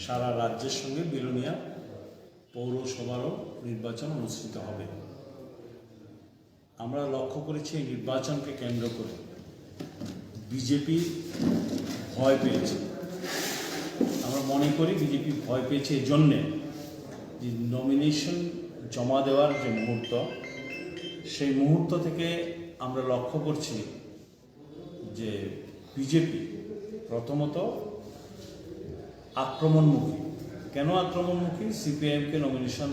সারা রাজ্যের সঙ্গে বিলোনিয়া পৌরসভারও নির্বাচন অনুষ্ঠিত হবে। আমরা লক্ষ্য করেছি এই নির্বাচনকে কেন্দ্র করে বিজেপি ভয় পেয়েছে। আমরা মনে করি বিজেপি ভয় পেয়েছে এই জন্যে যে নমিনেশন জমা দেওয়ার যে মুহূর্ত, সেই মুহূর্ত থেকে আমরা লক্ষ্য করছি যে বিজেপি প্রথমত আক্রমণমুখী। কেন আক্রমণমুখী? সিপিআইএমকে নমিনেশন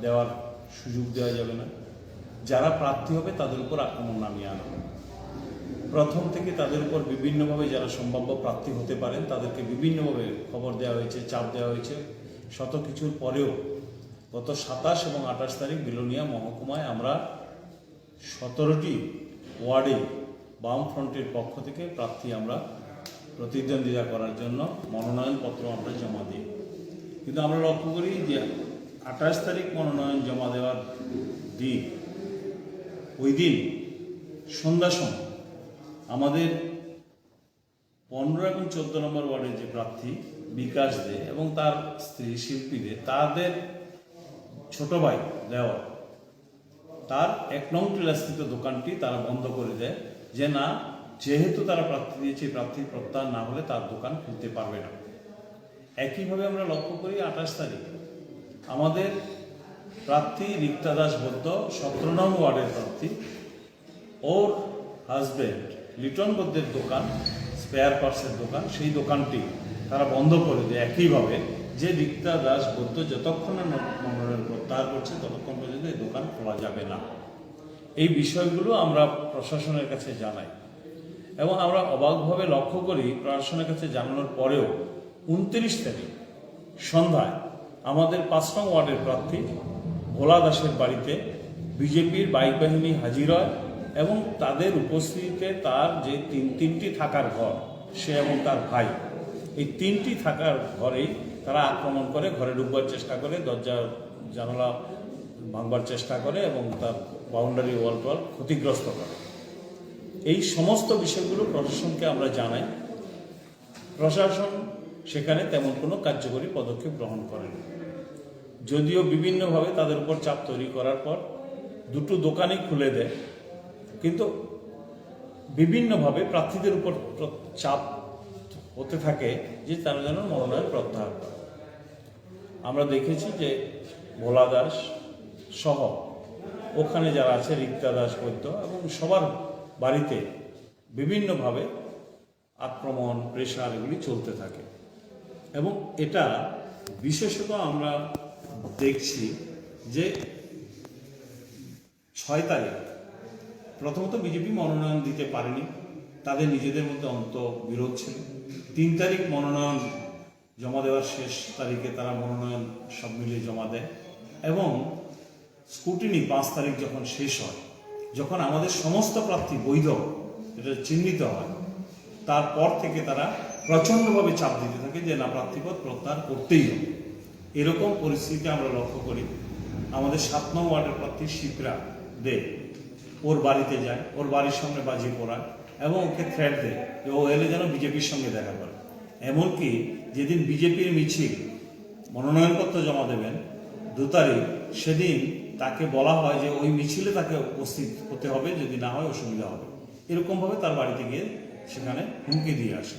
দেওয়ার সুযোগ দেওয়া যাবে না, যারা প্রার্থী হবে তাদের উপর আক্রমণ নামিয়ে আনা। প্রথম থেকে তাদের উপর বিভিন্নভাবে যারা সম্ভাব্য প্রার্থী হতে পারেন তাদেরকে বিভিন্নভাবে খবর দেওয়া হয়েছে, চাপ দেওয়া হয়েছে। শত কিছুর পরেও গত 27 এবং 28 তারিখ বিলোনিয়া মহকুমায় আমরা 17টি ওয়ার্ডে বামফ্রন্টের পক্ষ থেকে প্রার্থী আমরা প্রতিদ্বন্দ্বিতা করার জন্য মনোনয়নপত্র আমরা জমা দিই। কিন্তু আমরা লক্ষ্য করি যে 28 তারিখ মনোনয়ন জমা দেওয়ার দিন, ওই দিন সন্ধ্যার সময় আমাদের 15 এবং 14 নম্বর ওয়ার্ডের যে প্রার্থী বিকাশ দে এবং তার স্ত্রী শিল্পী দে, তাদের ছোট ভাই দেওয়া তার 1 নং টিলাস্থিত দোকানটি তারা বন্ধ করে দেয় যে না, যেহেতু তারা প্রার্থী দিয়েছে, প্রার্থী প্রত্যাহার না হলে তার দোকান খুলতে পারবে না। একইভাবে আমরা লক্ষ্য করি 28 তারিখ আমাদের প্রার্থী রিক্তা দাস বৌদ্ধ 17 নং ওয়ার্ডের প্রার্থী, ওর হাজব্যান্ড লিটন বৌদ্ধের দোকান, স্পেয়ার পার্টসের দোকান, সেই দোকানটি তারা বন্ধ করে দেয় একইভাবে যে রিক্তা দাস বৌদ্ধ যতক্ষণ না মনোনয়ন প্রত্যাহার করছে ততক্ষণ পর্যন্ত এই দোকান খোলা যাবে না। এই বিষয়গুলো আমরা প্রশাসনের কাছে জানাই এবং আমরা অবাকভাবে লক্ষ্য করি প্রশাসনের কাছে জানানোর পরেও 29 তারিখ সন্ধ্যায় আমাদের 5 নং ওয়ার্ডের প্রার্থী ভোলা দাসের বাড়িতে বিজেপির বাইক বাহিনী হাজির হয় এবং তাদের উপস্থিতিতে তার যে তিনটি থাকার ঘর, সে এবং তার ভাই, এই 3টি থাকার ঘরেই তারা আক্রমণ করে, ঘরে ঢুকবার চেষ্টা করে, দরজা জানালা ভাঙবার চেষ্টা করে এবং তার বাউন্ডারি ওয়াল ক্ষতিগ্রস্ত করে। এই সমস্ত বিষয়গুলো প্রশাসনকে আমরা জানাই। প্রশাসন সেখানে তেমন কোনো কার্যকরী পদক্ষেপ গ্রহণ করেনি, যদিও বিভিন্নভাবে তাদের উপর চাপ তৈরি করার পর 2টো দোকানই খুলে দেয়, কিন্তু বিভিন্নভাবে প্রার্থীদের উপর চাপ হতে থাকে যে তারা যেন মনোনয়ন প্রত্যাহার করে। আমরা দেখেছি যে ভোলা দাস সহ ওখানে যারা আছে রিক্তা দাস বৈদ্য এবং সবার বাড়িতে বিভিন্নভাবে আক্রমণ, প্রেশার এগুলি চলতে থাকে। এবং এটা বিশেষত আমরা দেখছি যে 6 তারিখ প্রথমত বিজেপি মনোনয়ন দিতে পারেনি, তাদের নিজেদের মধ্যে বিরোধ ছিল। 3 তারিখ মনোনয়ন জমা দেওয়ার শেষ তারিখে তারা মনোনয়ন সব মিলিয়ে জমা দেয় এবং স্কুটিনি 5 তারিখ যখন শেষ হয়, যখন আমাদের সমস্ত প্রার্থী বৈধ এটা চিহ্নিত হয়, তারপর থেকে তারা প্রচণ্ডভাবে চাপ দিতে থাকে যে না, প্রার্থীপদ প্রত্যাহার করতেই হবে। এরকম পরিস্থিতি আমরা লক্ষ্য করি। আমাদের 7 নং ওয়ার্ডের প্রার্থী শিপ্রা দে ওর বাড়িতে যায়, ওর বাড়ির সামনে বাজি পোড়ায় এবং ওকে থ্রেট দেয় যে ও এলে যেন বিজেপির সঙ্গে দেখা করে। এমনকি যেদিন বিজেপির মিছিল মনোনয়নপত্র জমা দেবেন 2 তারিখ, সেদিন তাকে বলা হয় যে ওই মিছিলে তাকে উপস্থিত হতে হবে, যদি না হয় অসুবিধা হবে। এরকমভাবে তার বাড়িতে গিয়ে সেখানে হুমকি দিয়ে আসে।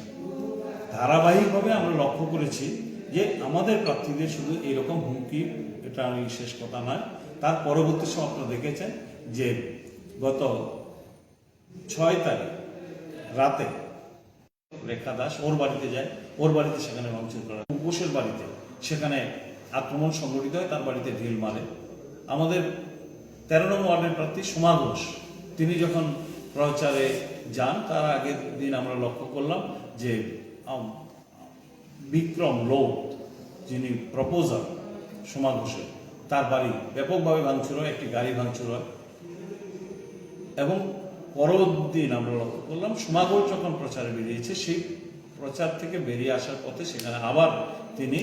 ধারাবাহিকভাবে আমরা লক্ষ্য করেছি যে আমাদের প্রার্থীদের শুধু এইরকম হুমকি, এটা আমি শেষ কথা নয়, তার পরবর্তী সময় আপনারা দেখেছেন যে গত 6 তারিখ রাতে রেখা দাস ওর বাড়িতে যায়, ওর বাড়িতে সেখানে ভাঙচুর করা, উপোসের বাড়িতে সেখানে আক্রমণ সংঘটিত হয়, তার বাড়িতে ঢিল মারে। আমাদের 13 নং ওয়ার্ডের প্রার্থী সোমা ঘোষ, তিনি যখন প্রচারে যান তার আগের দিন আমরা লক্ষ্য করলাম যে বিক্রম লোক, যিনি প্রপোজার সোমা ঘোষের, তার বাড়ি ব্যাপকভাবে ভাঙচুর হয়, একটি গাড়ি ভাঙচুর হয়। এবং পরবর্তী দিন আমরা লক্ষ্য করলাম সোমা ঘোষ যখন প্রচারে বেরিয়েছে, সেই প্রচার থেকে বেরিয়ে আসার পথে সেখানে আবার তিনি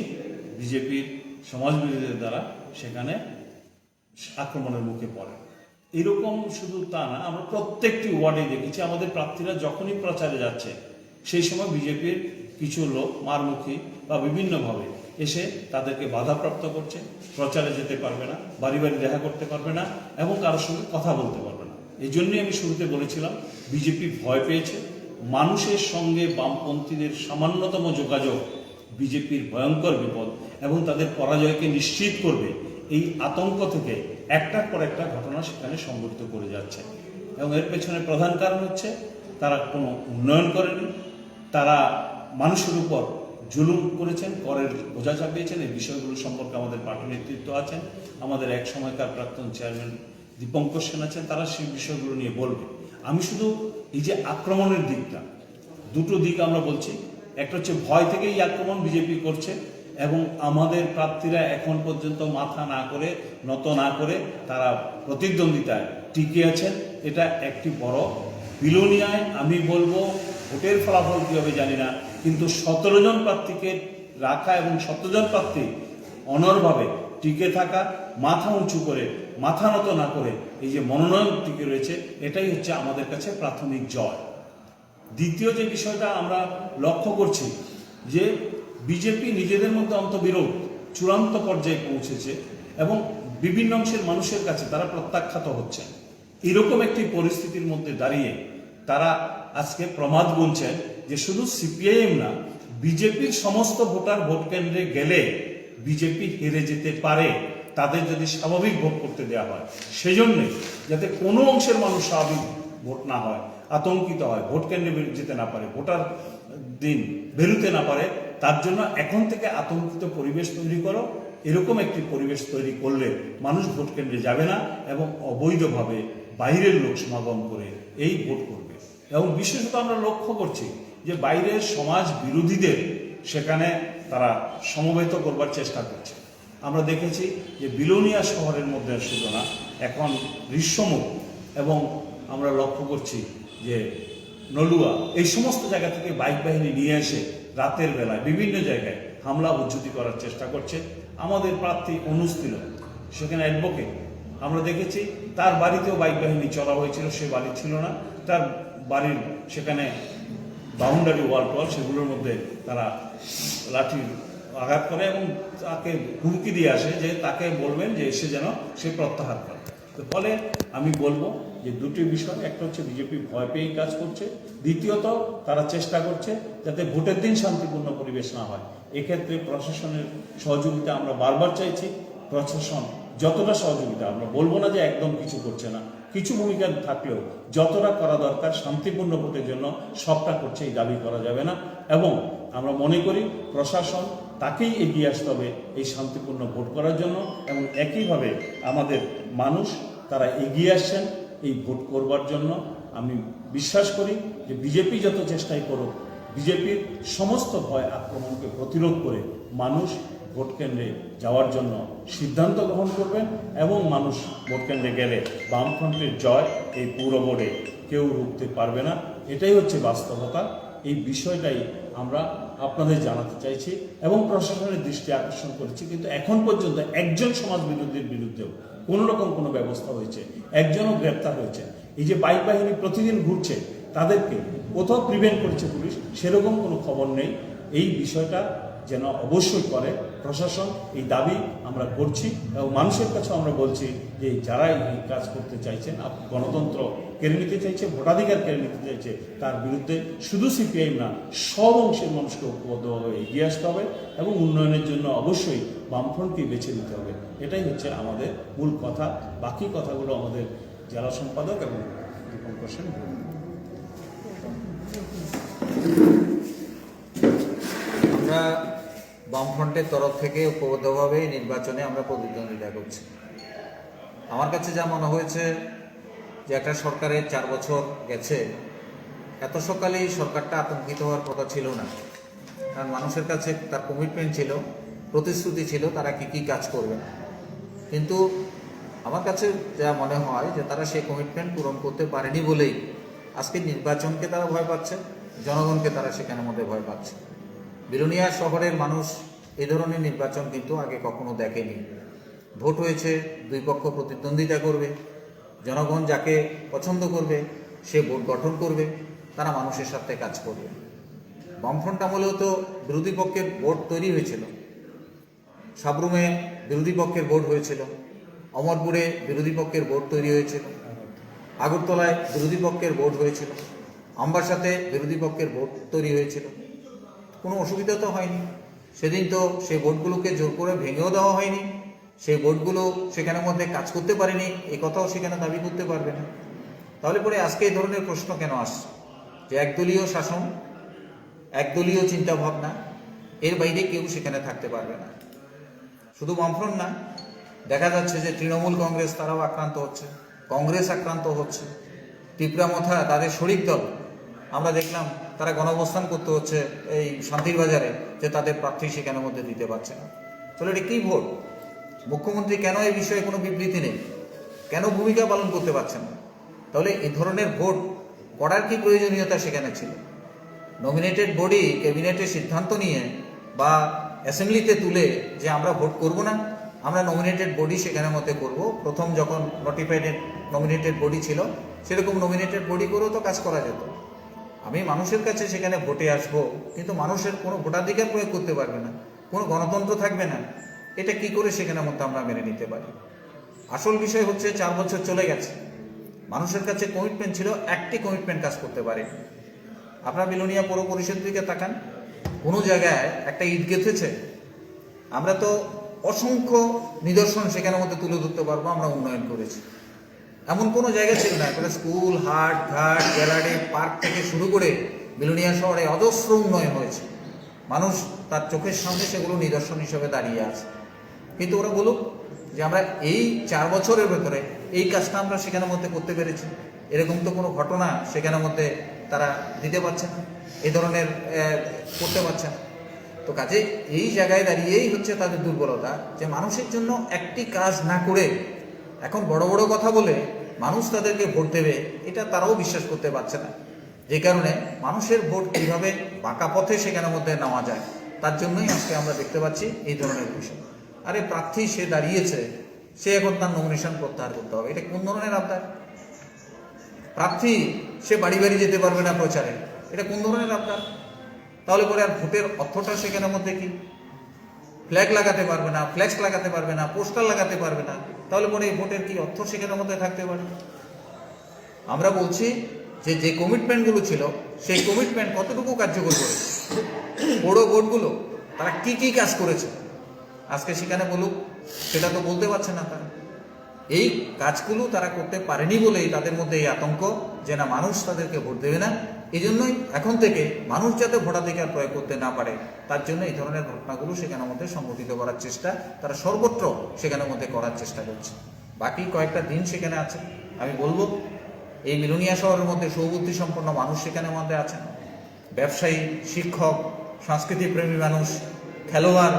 বিজেপির সমাজবিরোধীদের দ্বারা সেখানে আক্রমণের মুখে পড়েন। এরকম শুধু তা না, আমরা প্রত্যেকটি ওয়ার্ডে দেখেছি আমাদের প্রার্থীরা যখনই প্রচারে যাচ্ছে সেই সময় বিজেপির কিছু লোক মারমুখী বা বিভিন্নভাবে এসে তাদেরকে বাধাপ্রাপ্ত করছে, প্রচারে যেতে পারবে না, বাড়ি বাড়ি দেখা করতে পারবে না এবং কারোর সঙ্গে কথা বলতে পারবে না। এই জন্যই আমি শুরুতে বলেছিলাম বিজেপি ভয় পেয়েছে। মানুষের সঙ্গে বামপন্থীদের সামান্যতম যোগাযোগ বিজেপির ভয়ঙ্কর বিপদ এবং তাদের পরাজয়কে নিশ্চিত করবে। এই আতঙ্ক থেকে একটার পর একটা ঘটনা সেখানে সংঘটিত করে যাচ্ছে এবং এর পেছনে প্রধান কারণ হচ্ছে তারা কোনো উন্নয়ন করেনি, তারা মানুষের উপর জুলুম করেছেন, করের বোঝা চাপিয়েছেন। এই বিষয়গুলো সম্পর্কে আমাদের পার্টি নেতৃত্ব আছেন, আমাদের এক সময়কার প্রাক্তন চেয়ারম্যান দীপঙ্কর সেন আছেন, তারা সেই বিষয়গুলো নিয়ে বলবে। আমি শুধু এই যে আক্রমণের দিকটা, দুটো দিক আমরা বলছি। একটা হচ্ছে ভয় থেকে এই আক্রমণ বিজেপি করছে এবং আমাদের প্রার্থীরা এখন পর্যন্ত মাথা না করে, নত না করে তারা প্রতিদ্বন্দ্বিতায় টিকে আছেন। এটা একটি বড় বিলোনিয়ায় আমি বলবো ভোটের ফলাফল কী হবে জানি না, কিন্তু 17 জন প্রার্থীকে রাখা এবং 17 জন প্রার্থী অনড়ভাবে টিকে থাকা, মাথা উঁচু করে, মাথা নত না করে এই যে মনোনয়ন টিকে রয়েছে, এটাই হচ্ছে আমাদের কাছে প্রাথমিক জয়। দ্বিতীয় যে বিষয়টা আমরা লক্ষ্য করছি যে বিজেপি নিজেদের মধ্যে অন্তবিরোধ চূড়ান্ত পর্যায়ে পৌঁছেছে এবং বিভিন্ন অংশের মানুষের কাছে তারা প্রত্যাখ্যাত হচ্ছেন। এরকম একটি পরিস্থিতির মধ্যে দাঁড়িয়ে তারা আজকে প্রমাদ গুনছেন যে শুধু সিপিআইএম না, বিজেপির সমস্ত ভোটার ভোট কেন্দ্রে গেলে বিজেপি হেরে যেতে পারে তাদের যদি স্বাভাবিক ভোট করতে দেওয়া হয়। সেজন্যে যাতে কোনো অংশের মানুষ স্বাভাবিক ভোট না হয়, আতঙ্কিত হয়, ভোট কেন্দ্রে যেতে না পারে, ভোটার দিন বেরোতে না পারে, তার জন্য এখন থেকে আতঙ্কিত পরিবেশ তৈরি করো। এরকম একটি পরিবেশ তৈরি করলে মানুষ ভোট কেন্দ্রে যাবে না এবং অবৈধভাবে বাইরের লোক সমাগম করে এই ভোট করবে। এবং বিশেষত আমরা লক্ষ্য করছি যে বাইরের সমাজ বিরোধীদের সেখানে তারা সমবেত করবার চেষ্টা করছে। আমরা দেখেছি যে বিলোনিয়া শহরের মধ্যে শুধু না, এখন ঋষ্যমুখ এবং আমরা লক্ষ্য করছি যে নলুয়া, এই সমস্ত জায়গা থেকে বাইক বাহিনী নিয়ে এসে রাতের বেলায় বিভিন্ন জায়গায় হামলা উজ্জুতি করার চেষ্টা করছে। আমাদের প্রার্থী অনুজ তিলক সেখানে অ্যাডভোকেট, আমরা দেখেছি তার বাড়িতেও বাইক বাহিনী চলা হয়েছিল, সে বাড়ি ছিল না, তার বাড়ির সেখানে বাউন্ডারি ওয়াল টল সেগুলোর মধ্যে তারা লাঠির আঘাত করে এবং তাকে হুমকি দিয়ে আসে যে তাকে বলবেন যে এসে যেন সে প্রত্যাহার করে। তো ফলে আমি বলবো যে দুটি বিষয়, একটা হচ্ছে বিজেপি ভয় পেয়েই কাজ করছে, দ্বিতীয়ত তারা চেষ্টা করছে যাতে ভোটের দিন শান্তিপূর্ণ পরিবেশ না হয়। এক্ষেত্রে প্রশাসনের সহযোগিতা আমরা বারবার চাইছি। প্রশাসন যতটা সহযোগিতা, আমরা বলবো না যে একদম কিছু করছে না, কিছু ভূমিকা থাকলেও যতটা করা দরকার শান্তিপূর্ণ ভোটের জন্য সবটা করছে, এই দাবি করা যাবে না। এবং আমরা মনে করি প্রশাসন তাকেই এগিয়ে আসতে হবে এই শান্তিপূর্ণ ভোট করার জন্য এবং একইভাবে আমাদের মানুষ তারা এগিয়ে আসছেন এই ভোট করবার জন্য। আমি বিশ্বাস করি যে বিজেপি যত চেষ্টাই করুক, বিজেপির সমস্ত ভয় আক্রমণকে প্রতিরোধ করে মানুষ ভোট কেন্দ্রে যাওয়ার জন্য সিদ্ধান্ত গ্রহণ করবেন এবং মানুষ ভোট কেন্দ্রে গেলে বামফ্রন্টের জয় এই পুর বোর্ডে কেউ রুখতে পারবে না। এটাই হচ্ছে বাস্তবতা। এই বিষয়টাই আমরা আপনাদের জানাতে চাইছি এবং প্রশাসনের দৃষ্টি আকর্ষণ করেছি। কিন্তু এখন পর্যন্ত একজন সমাজ বিরোধীর বিরুদ্ধেও কোনো রকম কোনো ব্যবস্থা হয়েছে, একজনও গ্রেপ্তার হয়েছে। এই যে বাইক বাহিনী প্রতিদিন ঘুরছে তাদেরকে কোথাও প্রিভেন্ট করেছে পুলিশ, সেরকম কোনো খবর নেই। এই বিষয়টা যেন অবশ্যই করে প্রশাসন, এই দাবি আমরা করছি এবং মানুষের কাছে আমরা বলছি যে যারা এই কাজ করতে চাইছেন, গণতন্ত্র কেড়ে নিতে চাইছে, ভোটাধিকার কেড়ে নিতে চাইছে, তার বিরুদ্ধে শুধু সিপিআইএম না, সব অংশের মানুষকে ঐক্যবদ্ধভাবে এগিয়ে আসতে হবে এবং উন্নয়নের জন্য অবশ্যই বামফ্রন্টকেই বেছে নিতে হবে। এটাই হচ্ছে আমাদের মূল কথা। বাকি কথাগুলো আমাদের জেলা সম্পাদক এবং দীপঙ্কর সেন বলবেন। আমরা বামফ্রন্টের তরফ থেকে ঐক্যবদ্ধভাবে নির্বাচনে আমরা প্রতিদ্বন্দ্বিতা করছি। আমার কাছে যা মনে হয়েছে যে একটা সরকারের 4 বছর গেছে, এত সকালেই সরকারটা আতঙ্কিত হওয়ার কথা ছিল না। কারণ মানুষের কাছে তার কমিটমেন্ট ছিল, প্রতিশ্রুতি ছিল তারা কি কি কাজ করবে। কিন্তু আমার কাছে যা মনে হয় যে তারা সেই কমিটমেন্ট পূরণ করতে পারেনি বলেই আজকে নির্বাচনকে তারা ভয় পাচ্ছে, জনগণকে তারা সেখানের মধ্যে ভয় পাচ্ছে। বিলোনিয়া শহরের মানুষ এই ধরনের নির্বাচন কিন্তু আগে কখনো দেখেনি। ভোট হয়েছে, দুই পক্ষ প্রতিদ্বন্দ্বিতা করবে, জনগণ যাকে পছন্দ করবে সে বোর্ড গঠন করবে, তারা মানুষের সাথে কাজ করবে। বামফ্রন্ট আমলেও তো বিরোধী পক্ষের ভোট তৈরি হয়েছিল। সাবরুমে বিরোধী পক্ষের ভোট হয়েছিল, অমরপুরে বিরোধী পক্ষের ভোট তৈরি হয়েছিল, আগরতলায় বিরোধী পক্ষের ভোট হয়েছিল, আমবাসাতে বিরোধী পক্ষের ভোট তৈরি হয়েছিল। কোনো অসুবিধা তো হয়নি। সেদিন তো সেই ভোটগুলোকে জোর করে ভেঙেও দেওয়া হয়নি, সেই ভোটগুলো সেখানের মধ্যে কাজ করতে পারেনি, এই কথাও সেখানে দাবি করতে পারবে না। তাহলে পরে আজকে এই ধরনের প্রশ্ন কেন আসছে যে একদলীয় শাসন, একদলীয় চিন্তাভাবনা, এর বাইরে কেউ সেখানে থাকতে পারবে না? শুধু বামফ্রন্ট না, দেখা যাচ্ছে যে তৃণমূল কংগ্রেস তারাও আক্রান্ত হচ্ছে, কংগ্রেস আক্রান্ত হচ্ছে, ত্রিপুরা মথা তাদের শরিক দল আমরা দেখলাম তারা গণঅবস্থান করতে হচ্ছে এই শান্তির বাজারে, যে তাদের প্রার্থী সেখানের মধ্যে দিতে পারছে না। তাহলে এটা কী ভোট? মুখ্যমন্ত্রী কেন এই বিষয়ে কোনো বিবৃতি নেই, কেন ভূমিকা পালন করতে পারছেন না? তাহলে এই ধরনের ভোট করার কি প্রয়োজনীয়তা সেখানে ছিল? নমিনেটেড বডি ক্যাবিনেটের সিদ্ধান্ত নিয়ে বা অ্যাসেম্বলিতে তুলে যে আমরা ভোট করব না, আমরা নমিনেটেড বডি সেখানের মধ্যে করব। প্রথম যখন নোটিফাইড নমিনেটেড বডি ছিল, সেরকম নমিনেটেড বডি করেও তো কাজ করা যেত। আমি মানুষের কাছে সেখানে ভোটে আসব, কিন্তু মানুষের কোনো ভোটাধিকার প্রয়োগ করতে পারবে না, কোনো গণতন্ত্র থাকবে না, এটা কি করে সেখানের মধ্যে আমরা মেনে নিতে পারি? আসল বিষয় হচ্ছে 4 বছর চলে গেছে, মানুষের কাছে কমিটমেন্ট ছিল, একটি কমিটমেন্ট কাজ করতে পারে। আপনার বিলোনিয়া পৌর পরিষদের দিকে তাকান, কোনো জায়গায় একটা ইট গেঁথেছে? আমরা তো অসংখ্য নিদর্শন সেখানের মধ্যে তুলে ধরতে পারবো আমরা উন্নয়ন করেছি। এমন কোনো জায়গা ছিল না, একটা স্কুল, হাট, ঘাট, গ্যালারি, পার্ক থেকে শুরু করে বিলোনিয়া শহরে অজস্র উন্নয়ন হয়েছে। মানুষ তার চোখের সামনে সেগুলো নিদর্শন হিসেবে দাঁড়িয়ে আছে। কিন্তু ওরা বলুক যে আমরা এই 4 বছরের ভেতরে এই কাজটা আমরা সেখানের মধ্যে করতে পেরেছি, এরকম তো কোনো ঘটনা সেখানের মধ্যে তারা দিতে পারছে না, এই ধরনের করতে পারছে না। তো কাজে এই জায়গায় দাঁড়িয়েই হচ্ছে তাদের দুর্বলতা, যে মানুষের জন্য একটি কাজ না করে এখন বড় বড় কথা বলে মানুষ তাদেরকে ভোট দেবে, এটা তারাও বিশ্বাস করতে পারছে না। যে কারণে মানুষের ভোট কীভাবে বাঁকা পথে সেখানের মধ্যে নেওয়া যায়, তার জন্যই আজকে আমরা দেখতে পাচ্ছি এই ধরনের বিষয়। আরে প্রার্থী সে দাঁড়িয়েছে, সে এখন তার নমিনেশন প্রত্যাহার করতে হবে, এটা কোন ধরনের আবদার? প্রার্থী সে বাড়ি বাড়ি যেতে পারবে না প্রচারে, এটা কোন ধরনের আবদার? তাহলে পরে আর ভোটের অর্থটা সেখানের মধ্যে কি? ফ্ল্যাগ লাগাতে পারবে না, ফ্ল্যাক্স লাগাতে পারবে না, পোস্টার লাগাতে পারবে না, তাহলে পরে এই ভোটের কি অর্থ সেখানের মধ্যে থাকতে পারে? আমরা বলছি যে যে কমিটমেন্টগুলো ছিল সেই কমিটমেন্ট কতটুকু কার্যকর করেছে, বড় ভোটগুলো তারা কি কি কাজ করেছে আজকে সেখানে বলুক, সেটা তো বলতে পারছে না তারা। এই কাজগুলো তারা করতে পারেনি বলেই তাদের মধ্যে এই আতঙ্ক যে না মানুষ তাদেরকে ভোট দেবে না। এই জন্যই এখন থেকে মানুষ যাতে ভোটাধিকার প্রয়োগ করতে না পারে, তার জন্য এই ধরনের ঘটনাগুলো সেখানের মধ্যে সংগঠিত করার চেষ্টা তারা সর্বত্র সেখানের মধ্যে করার চেষ্টা করছে। বাকি কয়েকটা দিন সেখানে আছে। আমি বলবো এই বিলোনিয়া শহরের মধ্যে সৌবুদ্ধি সম্পন্ন মানুষ সেখানের মধ্যে আছেন, ব্যবসায়ী, শিক্ষক, সংস্কৃতিপ্রেমী মানুষ, খেলোয়াড়,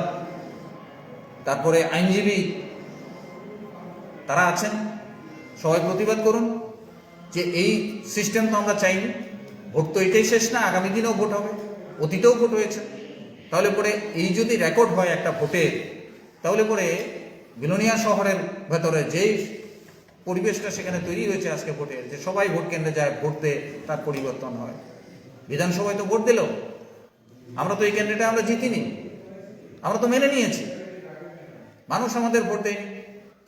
তারপরে আইনজীবী, তারা আছেন। সবাই প্রতিবাদ করুন যে এই সিস্টেম তো আমরা চাইনি। ভোট তো এটাই শেষ না, আগামী দিনেও ভোট হবে, অতীতেও ভোট হয়েছে। তাহলে পরে এই যদি রেকর্ড হয় একটা ভোটের, তাহলে পরে বিলোনিয়া শহরের ভেতরে যেই পরিবেশটা সেখানে তৈরি হয়েছে আজকে ভোটের, যে সবাই ভোট কেন্দ্রে যায়, ভোট দিয়ে তার পরিবর্তন হয়। বিধানসভায় তো ভোট দিল, আমরা তো এই কেন্দ্রটা আমরা জিতিনি, আমরা তো মেনে নিয়েছি, মানুষ আমাদের ভোট দেয়নি,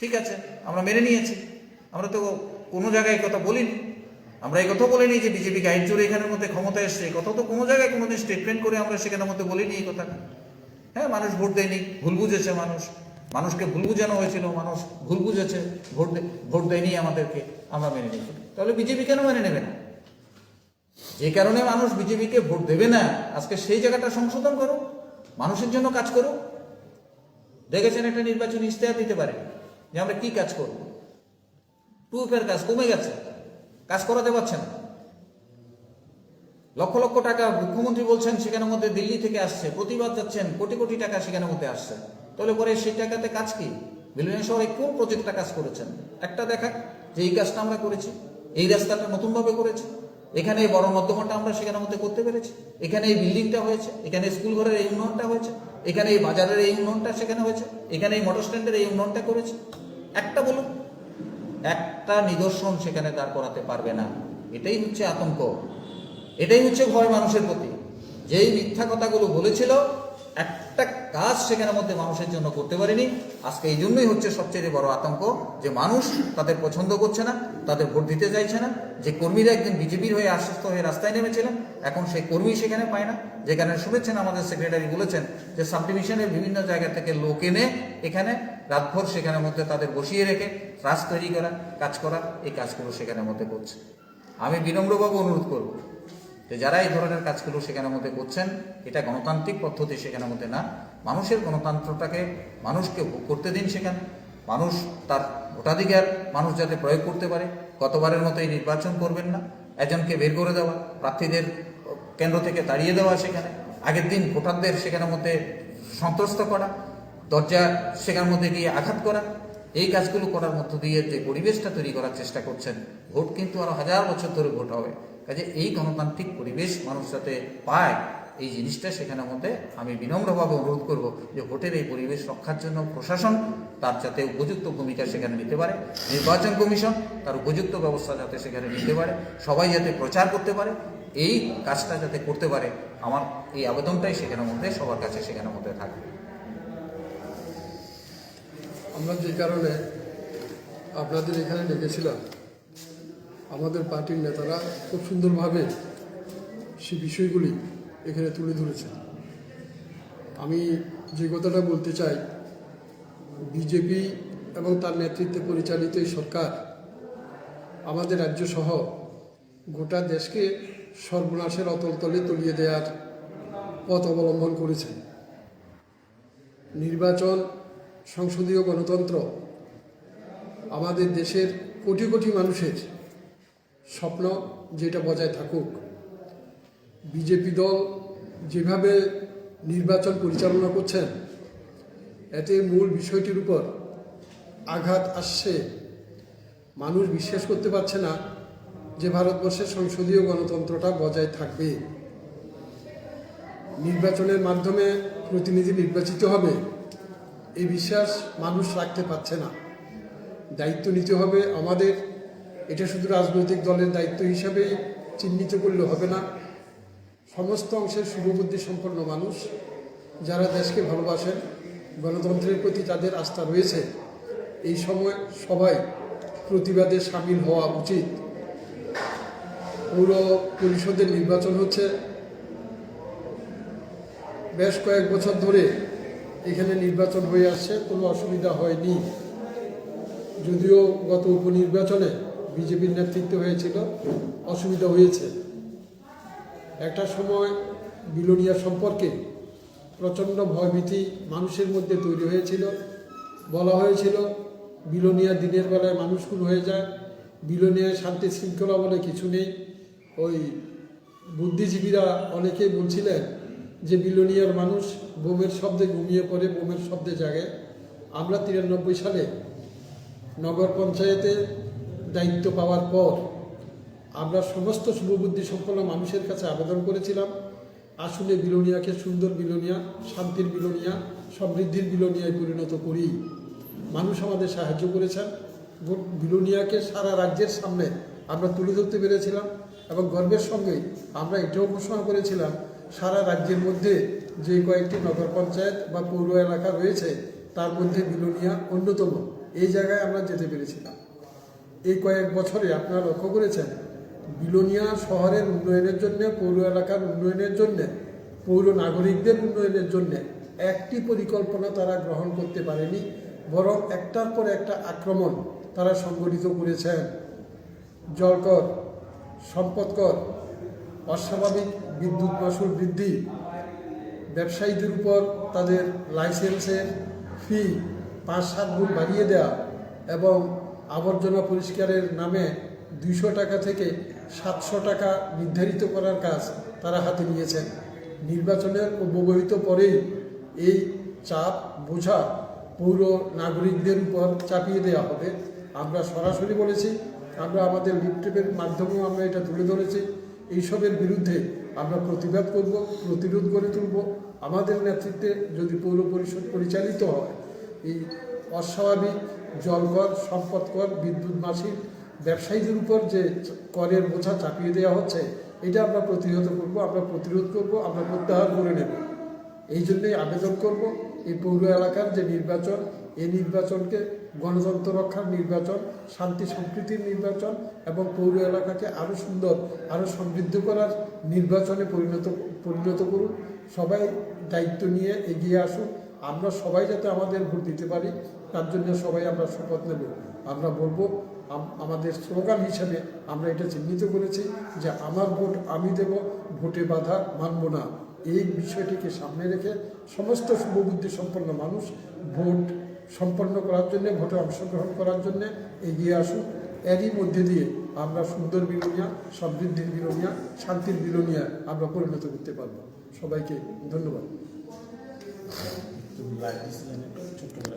ঠিক আছে, আমরা মেনে নিয়েছি। আমরা তো কোনো জায়গায় কথা বলিনি, আমরা এই কথা বলিনি যে বিজেপি গাইড জোরে এখানের মধ্যে ক্ষমতা এসছে, এই কথা তো কোনো জায়গায় কোনোদিন স্টেটমেন্ট করে আমরা সেখানের মধ্যে বলিনি এই কথাটা। হ্যাঁ, মানুষ ভোট দেয়নি, ভুল বুঝেছে, মানুষকে ভুল বুঝানো হয়েছিল, মানুষ ভুল বুঝেছে, ভোট দেয়নি আমাদেরকে, আমরা মেনে নিই। তাহলে বিজেপি কেন মেনে নেবে না? যে কারণে মানুষ বিজেপিকে ভোট দেবে না, আজকে সেই জায়গাটা সংশোধন করো, মানুষের জন্য কাজ করো। দেখেছেন একটা নির্বাচনী ইশতেহার দিতে পারে যে আমরা কি কাজ করব, টুপের কাজ কমে গেছে, কাজ করাতে পারছে না। লক্ষ লক্ষ টাকা মুখ্যমন্ত্রী বলছেন সেখানের মধ্যে দিল্লি থেকে আসছে, প্রতিবাদ যাচ্ছেন, কোটি কোটি টাকা সেখানের মধ্যে আসছে। তাহলে পরে সেই টাকাতে কাজ কি? বিলোনিয়া শহরে কোন প্রজেক্টটা কাজ করেছেন? একটা দেখা যে এই কাজটা আমরা করেছি, এই রাস্তাটা নতুনভাবে করেছি, এখানে এই বড় নর্দমাটা আমরা সেখানের মধ্যে করতে পেরেছি, এখানে এই বিল্ডিংটা হয়েছে, এখানে স্কুল ঘরের এই উন্নয়নটা হয়েছে, এখানে এই বাজারের এই উন্নয়নটা সেখানে হয়েছে, এখানে এই মোটর স্ট্যান্ডের এই উন্নয়নটা করেছে। একটা বলুন, একটা নিদর্শন সেখানে দাঁড় করাতে পারবে না। এটাই হচ্ছে আতঙ্ক, এটাই হচ্ছে ভয় মানুষের প্রতি। যেই মিথ্যা কথাগুলো বলেছিল একটা কাজ সেখানের মধ্যে মানুষের জন্য করতে পারেনি। আজকে এই জন্যই হচ্ছে সবচেয়ে বড় আতঙ্ক যে মানুষ তাদের পছন্দ করছে না, তাদের ভোট দিতে চাইছে না। যে কর্মীরা একদিন বিজেপির হয়ে আশ্বস্ত হয়ে রাস্তায় নেমেছিলেন, এখন সেই কর্মী সেখানে পায় না। যেখানে শুনেছেন আমাদের সেক্রেটারি বলেছেন যে সাব ডিভিশনের বিভিন্ন জায়গা থেকে লোক এনে এখানে রাতভর সেখানের মধ্যে তাদের বসিয়ে রেখে রাজ তৈরি করা, কাজ করা, এই কাজগুলো সেখানের মধ্যে করছে। আমি বিনম্রভাবে অনুরোধ করব যে যারা এই ধরনের কাজগুলো সেখানের মধ্যে করছেন, এটা গণতান্ত্রিক পদ্ধতি সেখানের মধ্যে না। মানুষের গণতন্ত্রটাকে মানুষকে ভোগ করতে দিন। সেখানে মানুষ তার ভোটাধিকার মানুষ যাতে প্রয়োগ করতে পারে। গতবারের মতো এই নির্বাচন করবেন না, একজনকে বের করে দেওয়া, প্রার্থীদের কেন্দ্র থেকে তাড়িয়ে দেওয়া, সেখানে আগের দিন ভোটারদের সেখানের মধ্যে সন্ত্রস্ত করা, দরজা সেখানের মধ্যে গিয়ে আঘাত করা, এই কাজগুলো করার মধ্য দিয়ে যে পরিবেশটা তৈরি করার চেষ্টা করছেন, ভোট কিন্তু আরো 1000 বছর ধরে ভোট হবে। কাজে এই গণতান্ত্রিক পরিবেশ মানুষ যাতে পায়, এই জিনিসটা সেখানের মধ্যে আমি বিনম্রভাবে অনুরোধ করব যে ভোটের এই পরিবেশ রক্ষার জন্য প্রশাসন তার যাতে উপযুক্ত ভূমিকা সেখানে নিতে পারে, নির্বাচন কমিশন তার উপযুক্ত ব্যবস্থা যাতে সেখানে নিতে পারে, সবাই যাতে প্রচার করতে পারে, এই কাজটা যাতে করতে পারে। আমার এই আবেদনটাই সেখানের মধ্যে সবার কাছে সেখানের মধ্যে থাকবে। আমরা যে কারণে আপনাদের এখানে ডেকেছিলাম, আমাদের পার্টির নেতারা খুব সুন্দরভাবে সেই বিষয়গুলি এখানে তুলে ধরেছেন। আমি যে কথাটা বলতে চাই, বিজেপি এবং তার নেতৃত্বে পরিচালিত এই সরকার আমাদের রাজ্য সহ গোটা দেশকে সর্বনাশের অতলতলে তলিয়ে দেওয়ার পথ অবলম্বন করেছেন। নির্বাচন, সংসদীয় গণতন্ত্র আমাদের দেশের কোটি কোটি মানুষের স্বপ্ন, যেটা বজায় থাকুক। বিজেপি দল যেভাবে নির্বাচন পরিচালনা করছেন, এতে মূল বিষয়টির উপর আঘাত আসছে। মানুষ বিশ্বাস করতে পারছে না যে ভারতবর্ষের সংসদীয় গণতন্ত্রটা বজায় থাকবে। নির্বাচনের মাধ্যমে প্রতিনিধি নির্বাচিত হবে, এই বিশ্বাস মানুষ রাখতে পারছে না। দায়িত্ব নিতে হবে আমাদের। এটা শুধু রাজনৈতিক দলের দায়িত্ব হিসাবে চিহ্নিত করলে হবে না। সমস্ত অংশের শুভবুদ্ধি সম্পন্ন মানুষ যারা দেশকে ভালোবাসেন, গণতন্ত্রের প্রতি যাদের আস্থা রয়েছে, এই সময় সবাই প্রতিবাদে সামিল হওয়া উচিত। পৌর পরিষদের নির্বাচন হচ্ছে, বেশ কয়েক বছর ধরে এখানে নির্বাচন হয়ে আসছে, কোনো অসুবিধা হয়নি। যদিও গত উপনির্বাচনে বিজেপির নেতৃত্ব হয়েছিল, অসুবিধা হয়েছে। একটা সময় বিলোনিয়া সম্পর্কে প্রচণ্ড ভয়ভীতি মানুষের মধ্যে তৈরি হয়েছিল। বলা হয়েছিল বিলোনিয়া দিনের বেলায় মানুষ খুন হয়ে যায়, বিলোনিয়ায় শান্তি শৃঙ্খলা বলে কিছু নেই। ওই বুদ্ধিজীবীরা অনেকেই বলছিলেন যে বিলোনিয়ার মানুষ বোমের শব্দে ঘুমিয়ে পড়ে, বোমের শব্দে জাগে। আমরা 93 সালে নগর পঞ্চায়েতে দায়িত্ব পাওয়ার পর আমরা সমস্ত শুভবুদ্ধি সম্পন্ন মানুষের কাছে আবেদন করেছিলাম, আসলে বিলোনিয়াকে সুন্দর বিলোনিয়া, শান্তির বিলোনিয়া, সমৃদ্ধির বিলোনিয়ায় পরিণত করি। মানুষ আমাদের সাহায্য করেছেন। বিলোনিয়াকে সারা রাজ্যের সামনে আমরা তুলে ধরতে পেরেছিলাম এবং গর্বের সঙ্গে আমরা এটাও ঘোষণা করেছিলাম, সারা রাজ্যের মধ্যে যে কয়েকটি নগর পঞ্চায়েত বা পৌর এলাকা রয়েছে তার মধ্যে বিলোনিয়া অন্যতম। এই জায়গায় আমরা যেতে পেরেছিলাম। এই কয়েক বছরে আপনারা লক্ষ্য করেছেন, বিলোনিয়া শহরের উন্নয়নের জন্য, পৌর এলাকার উন্নয়নের জন্য, পৌর নাগরিকদের উন্নয়নের জন্য একটি পরিকল্পনা তারা গ্রহণ করতে পারেনি, বরং একটার পর একটা আক্রমণ তারা সংগঠিত করেছেন। জলকর, সম্পদকর, অস্বাভাবিক বিদ্যুৎ মাশুল বৃদ্ধি, ব্যবসায়ীদের উপর তাদের লাইসেন্সের ফি 5-7 গুণ বাড়িয়ে দেওয়া এবং আবর্জনা পরিষ্কারের নামে 200 টাকা থেকে 700 টাকা নির্ধারিত করার কাজ তারা হাতে নিয়েছেন। নির্বাচনের অব্যবহিত পরেই এই চাপ বোঝা পৌর নাগরিকদের উপর চাপিয়ে দেওয়া হবে। আমরা সরাসরি বলেছি, আমরা আমাদের লিফটেপের মাধ্যমেও আমরা এটা তুলে ধরেছি। এইসবের বিরুদ্ধে আমরা প্রতিবাদ করব, প্রতিরোধ গড়ে তুলব। আমাদের নেতৃত্বে যদি পৌর পরিষদ পরিচালিত হয়, এই অস্বাভাবিক জলকর, সম্পদকর, বিদ্যুৎ মাসিক ব্যবসায়ীদের উপর যে করের বোঝা চাপিয়ে দেওয়া হচ্ছে, এটা আমরা প্রতিহত করব, আমরা প্রতিরোধ করব, আমরা প্রত্যাহার করে নেব। এই জন্যই আবেদন করব এই পৌর এলাকার যে নির্বাচন, এই নির্বাচনকে গণতন্ত্র রক্ষার নির্বাচন, শান্তি সম্প্রীতির নির্বাচন এবং পৌর এলাকাকে আরও সুন্দর, আরও সমৃদ্ধ করার নির্বাচনে পরিণত করুন। সবাই দায়িত্ব নিয়ে এগিয়ে আসুন। আমরা সবাই যাতে আমাদের ভোট দিতে পারি, তার জন্য সবাই আমরা শপথ নেব। আমরা বলবো, আমাদের স্লোগান হিসাবে আমরা এটা চিহ্নিত করেছি যে আমার ভোট আমি দেব, ভোটে বাধা মানব না। এই বিষয়টিকে সামনে রেখে সমস্ত শুভবুদ্ধি সম্পন্ন মানুষ ভোট সম্পন্ন করার জন্য, ভোটে অংশগ্রহণ করার জন্য এগিয়ে আসুন। এরই মধ্যে দিয়ে আমরা সুন্দর বিলোনিয়া, সমৃদ্ধির বিলোনিয়া, শান্তির বিলোনিয়া আমরা পরিণত করতে পারব। সবাইকে ধন্যবাদ। ছোট্ট করে